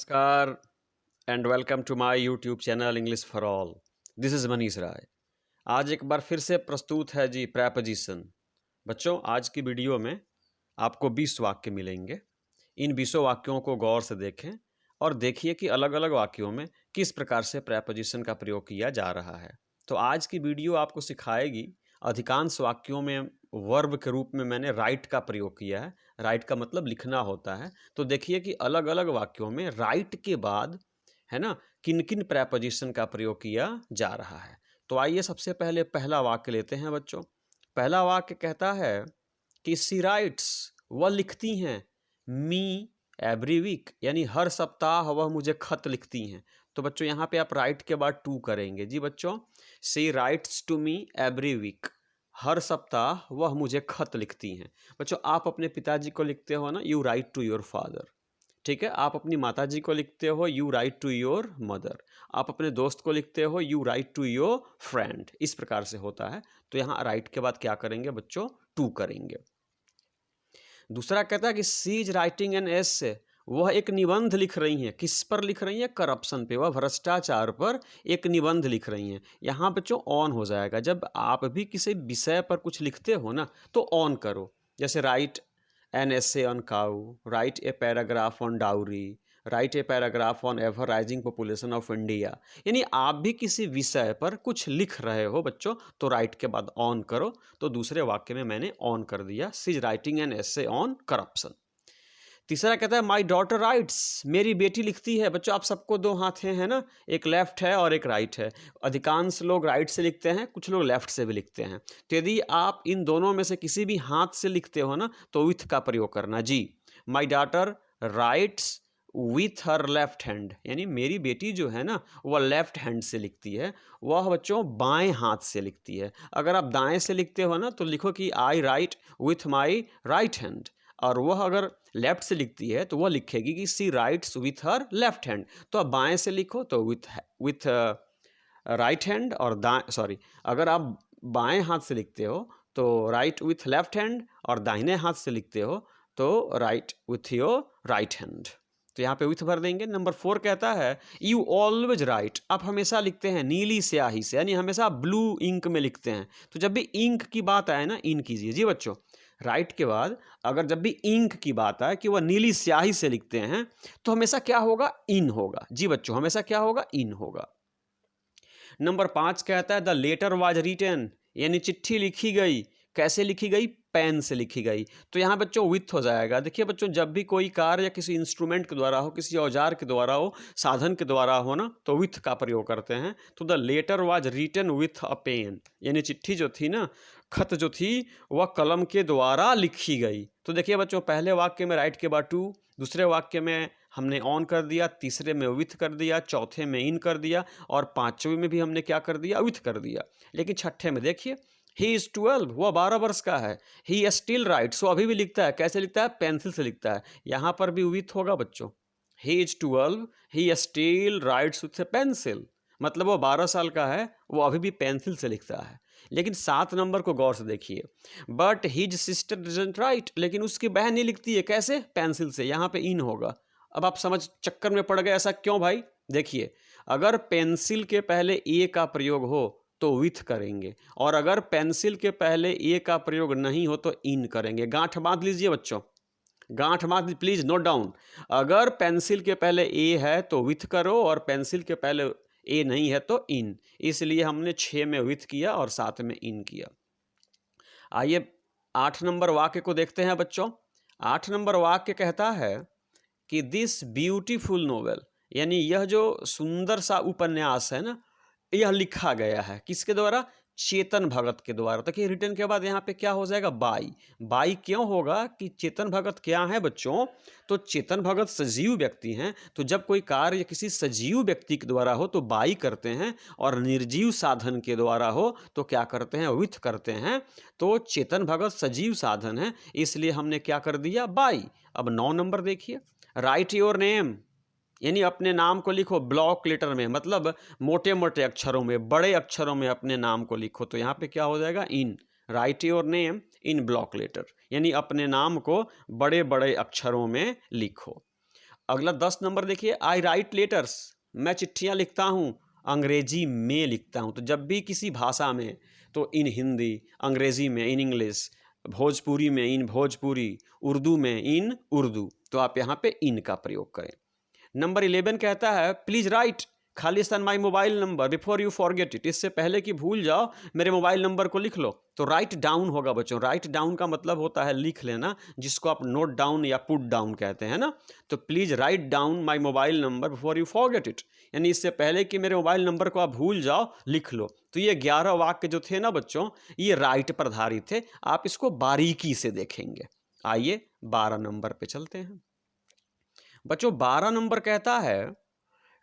नमस्कार and welcome to my YouTube channel English for all. This is Manish Rai. आज एक बार फिर से प्रस्तुत है जी प्रेपोजिशन। बच्चों, आज की वीडियो में आपको 20 वाक्य मिलेंगे। इन 20 वाक्यों को गौर से देखें और देखिए कि अलग अलग वाक्यों में किस प्रकार से प्रेपोजिशन का प्रयोग किया जा रहा है। तो आज की वीडियो आपको सिखाएगी, अधिकांश वाक्यों में वर्ब के रूप में मैंने राइट का प्रयोग किया है। राइट का मतलब लिखना होता है। तो देखिए कि अलग अलग वाक्यों में राइट के बाद है ना किन किन प्रेपोजिशन का प्रयोग किया जा रहा है। तो आइए सबसे पहले पहला वाक्य लेते हैं बच्चों। पहला वाक्य कहता है कि सी राइट्स, वह लिखती हैं, मी एवरी वीक, यानी हर सप्ताह वह मुझे खत लिखती हैं। तो बच्चों यहाँ पे आप राइट के बाद टू करेंगे। जी बच्चों, she writes to me every week, हर सप्ताह वह मुझे खत लिखती हैं। बच्चों, आप अपने पिताजी को लिखते हो ना, you write to your father. ठीक है, आप अपनी माताजी को लिखते हो, you write to your mother. आप अपने दोस्त को लिखते हो, you write to your friend. इस प्रकार से होता है। तो यहाँ राइट के बाद क्या करेंगे बच्चों, टू करेंगे। दूसरा कहता है कि सी इज राइटिंग एन एसे, वह एक निबंध लिख रही हैं। किस पर लिख रही हैं? करप्शन पे, वह भ्रष्टाचार पर एक निबंध लिख रही हैं। यहाँ बच्चों ऑन हो जाएगा। जब आप भी किसी विषय पर कुछ लिखते हो ना तो ऑन करो। जैसे right N essay on cow, right a paragraph on dowry, right a paragraph on ever rising population of India. यानी आप भी किसी विषय पर कुछ लिख रहे हो बच्चों, तो राइट के बाद ऑन करो। तो दूसरे वाक्य में मैंने ऑन कर दिया, she is writing an essay on corruption. तीसरा कहता है माई डॉटर राइट्स, मेरी बेटी लिखती है। बच्चों, आप सबको दो हाथ हैं, है ना, एक लेफ्ट है और एक राइट है। अधिकांश लोग राइट से लिखते हैं, कुछ लोग लेफ्ट से भी लिखते हैं। तो यदि आप इन दोनों में से किसी भी हाथ से लिखते हो ना तो विथ का प्रयोग करना। जी, my daughter writes with her left hand, यानी मेरी बेटी जो है ना वह लेफ्ट हैंड से लिखती है। वह बच्चों बाएं हाथ से लिखती है। अगर आप दाएं से लिखते हो ना तो लिखो कि I write with my right hand, और वह अगर लेफ्ट से लिखती है तो वह लिखेगी कि she writes with her left hand. तो आप बाएं से लिखो तो विथ राइट हैंड, और अगर आप बाएं हाथ से लिखते हो तो राइट विथ लेफ्ट हैंड, और दाहिने हाथ से लिखते हो तो right with your right hand. तो यहाँ पे विथ भर देंगे। नंबर 4 कहता है यू ऑलवेज राइट, आप हमेशा लिखते हैं नीली स्याही से, यानी हमेशा ब्लू इंक में लिखते हैं। तो जब भी इंक की बात आए ना, इन कीजिए। जी बच्चों, राइट के बाद अगर जब भी इंक की बात आए कि वह नीली स्याही से लिखते हैं तो हमेशा क्या होगा, इन होगा। जी बच्चों, हमेशा क्या होगा, इन होगा। नंबर 5 कहता है द लेटर वाज रिटन, यानी चिट्ठी लिखी गई। कैसे लिखी गई? पेन से लिखी गई। तो यहाँ बच्चों विथ हो जाएगा। देखिए बच्चों, जब भी कोई कार्य या किसी इंस्ट्रूमेंट के द्वारा हो, किसी औजार के द्वारा हो, साधन के द्वारा हो ना, तो विथ का प्रयोग करते हैं। तो the letter was written with a pen, यानी चिट्ठी जो थी ना, खत जो थी, वह कलम के द्वारा लिखी गई। तो देखिए बच्चों, पहले वाक्य में राइट के बाद टू, दूसरे वाक्य में हमने ऑन कर दिया, तीसरे में विथ कर दिया, चौथे में इन कर दिया, और पांचवें में भी हमने क्या कर दिया, विथ कर दिया। लेकिन छठे में देखिए, ही इज 12, वह 12 वर्ष का है। ही स्टिल राइट्स, वो अभी भी लिखता है। कैसे लिखता है? पेंसिल से लिखता है। यहाँ पर भी विथ होगा बच्चों। He is 12, he still rights with A pencil, मतलब वो 12 साल का है, वो अभी भी पेंसिल से लिखता है। लेकिन 7 नंबर को गौर से देखिए, but his sister doesn't right, लेकिन उसकी बहन नहीं लिखती है। कैसे? पेंसिल से। यहाँ पे इन होगा। अब आप समझ चक्कर में पड़ गए, ऐसा क्यों भाई? देखिए, अगर पेंसिल के पहले ए का प्रयोग हो तो विथ करेंगे, और अगर पेंसिल के पहले ए का प्रयोग नहीं हो तो इन करेंगे। गांठ बांध लीजिए बच्चों, गांठ बांध, प्लीज नोट डाउन। अगर पेंसिल के पहले ए है तो विथ करो, और पेंसिल के पहले ए नहीं है तो इन। इसलिए हमने 6 में विथ किया और 7 में इन किया। आइए 8 नंबर वाक्य को देखते हैं बच्चों। 8 नंबर वाक्य कहता है कि दिस ब्यूटीफुल नोवेल, यानी यह जो सुंदर सा उपन्यास है ना, यह लिखा गया है किसके द्वारा? चेतन भगत के द्वारा। देखिए रिटर्न के बाद यहाँ पे क्या हो जाएगा, बाई। बाई क्यों होगा कि चेतन भगत क्या है बच्चों? तो चेतन भगत सजीव व्यक्ति हैं। तो जब कोई कार्य किसी सजीव व्यक्ति के द्वारा हो तो बाई करते हैं, और निर्जीव साधन के द्वारा हो तो क्या करते हैं, विथ करते हैं। तो चेतन भगत सजीव साधन है, इसलिए हमने क्या कर दिया, बाई। अब 9 नंबर देखिए, राइट योर नेम, यानी अपने नाम को लिखो ब्लॉक लेटर में, मतलब मोटे मोटे अक्षरों में, बड़े अक्षरों में अपने नाम को लिखो। तो यहाँ पे क्या हो जाएगा, in. Write your name in block letter, यानी अपने नाम को बड़े बड़े अक्षरों में लिखो। अगला 10 नंबर देखिए, आई राइट लेटर्स, मैं चिट्ठियाँ लिखता हूँ, अंग्रेजी में लिखता हूँ। तो जब भी किसी भाषा में, तो इन हिंदी, अंग्रेजी में इन इंग्लिश, भोजपुरी में इन भोजपुरी, उर्दू में इन उर्दू, तो आप यहाँ पे इन का प्रयोग करें। नंबर 11 कहता है please right Khalistan my mobile number before you forget it, इससे पहले कि भूल जाओ मेरे मोबाइल नंबर को लिख लो। तो राइट डाउन होगा बच्चों, राइट डाउन का मतलब होता है लिख लेना, जिसको आप नोट डाउन या पुट डाउन कहते हैं ना। तो please write down my mobile number before you forget it, यानी इससे पहले कि मेरे मोबाइल नंबर को आप भूल जाओ लिख लो। तो ये 11 वाक्य जो थे ना बच्चों, ये राइट पर आधारित थे, आप इसको बारीकी से देखेंगे। आइए 12 नंबर पे चलते हैं बच्चों। 12 नंबर कहता है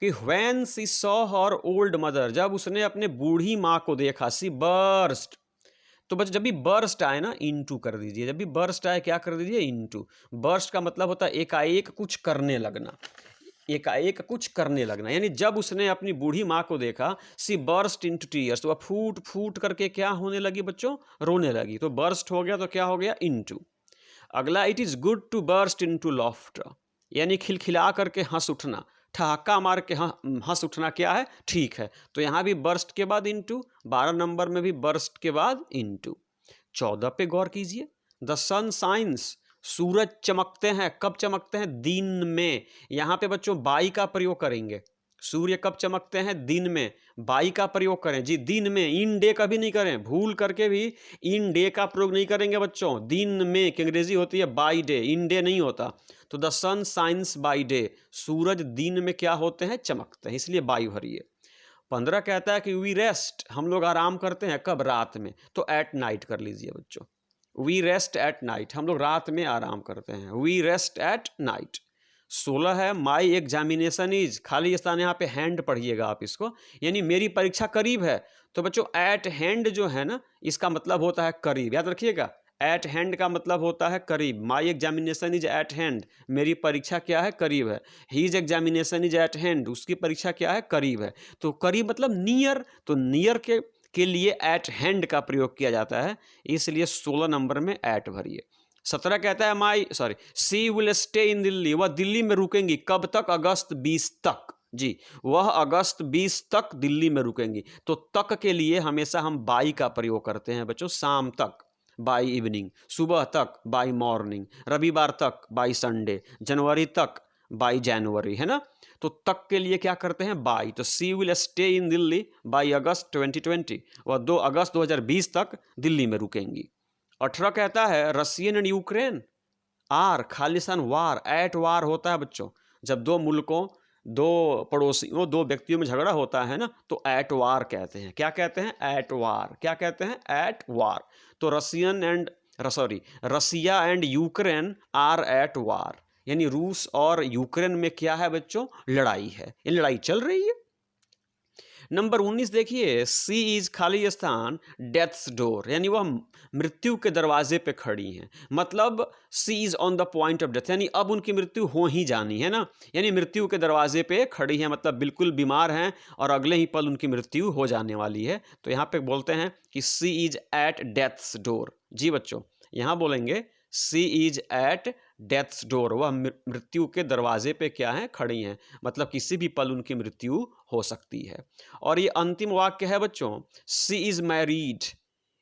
कि when she saw her old mother, जब उसने अपने बूढ़ी माँ को देखा, she burst। तो बच्चों जब भी बर्स्ट आए ना, इनटू कर दीजिए, जब भी बर्स्ट आए क्या कर दीजिए, इनटू। बर्स्ट का मतलब होता है एकाएक कुछ करने लगना, एकाएक कुछ करने लगना। यानी जब उसने अपनी बूढ़ी माँ को देखा, सी बर्स्ट इनटू टीयर्स, तो वह फूट फूट करके क्या होने लगी बच्चों, रोने लगी। तो बर्स्ट हो गया तो क्या हो गया, इनटू। अगला, it is good to burst into laughter, यानी खिलखिला करके हंस उठना, ठहाका मार के हंस उठना क्या है, ठीक है। तो यहाँ भी बर्स्ट के बाद इनटू, 12 नंबर में भी बर्स्ट के बाद इनटू। 14 पे गौर कीजिए, द सन साइंस, सूरज चमकते हैं, कब चमकते हैं, दिन में। यहाँ पे बच्चों बाई का प्रयोग करेंगे, सूर्य कब चमकते हैं, दिन में, बाई का प्रयोग करें जी, दिन में। इन डे कभी नहीं करें, भूल करके भी इन डे का प्रयोग नहीं करेंगे बच्चों। दिन में की अंग्रेजी होती है बाई डे, इन डे नहीं होता। तो the sun shines by day, सूरज दिन में क्या होते हैं, चमकते हैं, इसलिए बाई भरिए। 15 कहता है कि वी रेस्ट, हम लोग आराम करते हैं, कब, रात में। तो एट नाइट कर लीजिए बच्चों, वी रेस्ट एट नाइट, हम लोग रात में आराम करते हैं, वी रेस्ट एट नाइट। 16 है माई एग्जामिनेशन इज, खाली स्थान यहाँ पे हैंड पढ़िएगा आप इसको, यानी मेरी परीक्षा करीब है। तो बच्चों एट हैंड जो है ना, इसका मतलब होता है करीब, याद रखिएगा। एट हैंड का मतलब होता है करीब, my examination is at hand, मेरी परीक्षा क्या है, करीब है। His examination is at hand, उसकी परीक्षा क्या है, करीब है। तो करीब मतलब नियर, तो नियर के लिए एट हैंड का प्रयोग किया जाता है, इसलिए 16 नंबर में एट भरिए। 17 कहता है सी विल स्टे इन दिल्ली, वह दिल्ली में रुकेंगी, कब तक, अगस्त 20 तक जी, वह अगस्त 20 तक दिल्ली में रुकेंगी। तो तक के लिए हमेशा हम बाई का प्रयोग करते हैं बच्चों, शाम तक बाई इवनिंग, सुबह तक बाई मॉर्निंग, रविवार तक बाई संडे, जनवरी तक बाई जनवरी, है ना। तो तक के लिए क्या करते हैं, बाई। तो she will stay in Delhi by August 2020, वह 2 अगस्त 2020 तक दिल्ली में रुकेंगी। 18 कहता है रशियन एंड यूक्रेन आर, खालिस्तान वार, एट वार होता है बच्चों, जब दो मुल्कों, दो पड़ोसियों, दो व्यक्तियों में झगड़ा होता है ना, तो एट वार कहते हैं। क्या कहते हैं, एट वार, क्या कहते हैं, एट वार। तो Russia and Ukraine are at war, यानी रूस और यूक्रेन में क्या है बच्चों, लड़ाई है, ये लड़ाई चल रही है। नंबर 19 देखिए, सी इज खाली स्थान डेथ्स डोर, यानी वह मृत्यु के दरवाजे पे खड़ी हैं, मतलब she is on the point of death, यानी अब उनकी मृत्यु हो ही जानी है ना, यानी मृत्यु के दरवाजे पे खड़ी है, मतलब बिल्कुल बीमार हैं और अगले ही पल उनकी मृत्यु हो जाने वाली है। तो यहाँ पे बोलते हैं कि सी इज एट डेथ्स डोर। जी बच्चों, यहाँ बोलेंगे सी इज एट डेथ्स डोर, वह मृत्यु के दरवाजे पे क्या है, खड़ी हैं, मतलब किसी भी पल उनकी मृत्यु हो सकती है। और ये अंतिम वाक्य है बच्चों, सी इज मैरिड,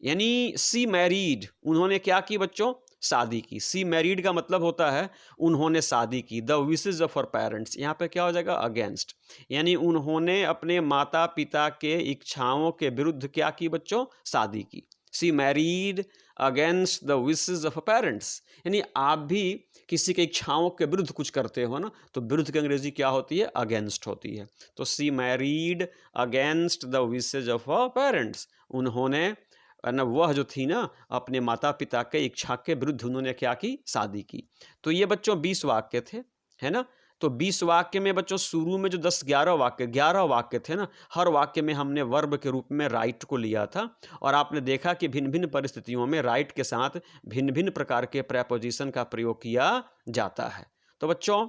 यानी सी मैरिड, उन्होंने क्या की बच्चों, शादी की। सी मैरिड का मतलब होता है उन्होंने शादी की। The wishes of her parents, यहाँ पे क्या हो जाएगा, अगेंस्ट, यानी उन्होंने अपने माता पिता के इच्छाओं के विरुद्ध क्या की बच्चों, शादी की। सी married against the wishes of parents, यानी आप भी किसी के इच्छाओं के विरुद्ध कुछ करते हो ना, तो विरुद्ध की अंग्रेजी क्या होती है, अगेंस्ट होती है। तो सी married against the wishes of parents, उन्होंने ना, वह जो थी ना, अपने माता पिता के इच्छा के विरुद्ध उन्होंने क्या की, शादी की। तो ये बच्चों 20 वाक्य थे, है ना। तो 20 वाक्य में बच्चों शुरू में जो 11 वाक्य थे ना, हर वाक्य में हमने वर्ब के रूप में राइट को लिया था, और आपने देखा कि भिन्न भिन्न परिस्थितियों में राइट के साथ भिन्न भिन्न प्रकार के प्रेपोजिशन का प्रयोग किया जाता है। तो बच्चों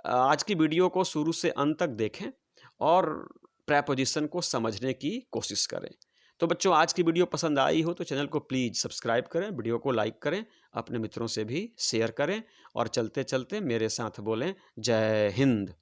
आज की वीडियो को शुरू से अंत तक देखें और प्रेपोजिशन को समझने की कोशिश करें। तो बच्चों, आज की वीडियो पसंद आई हो तो चैनल को प्लीज़ सब्सक्राइब करें, वीडियो को लाइक करें, अपने मित्रों से भी शेयर करें और चलते चलते मेरे साथ बोलें जय हिंद।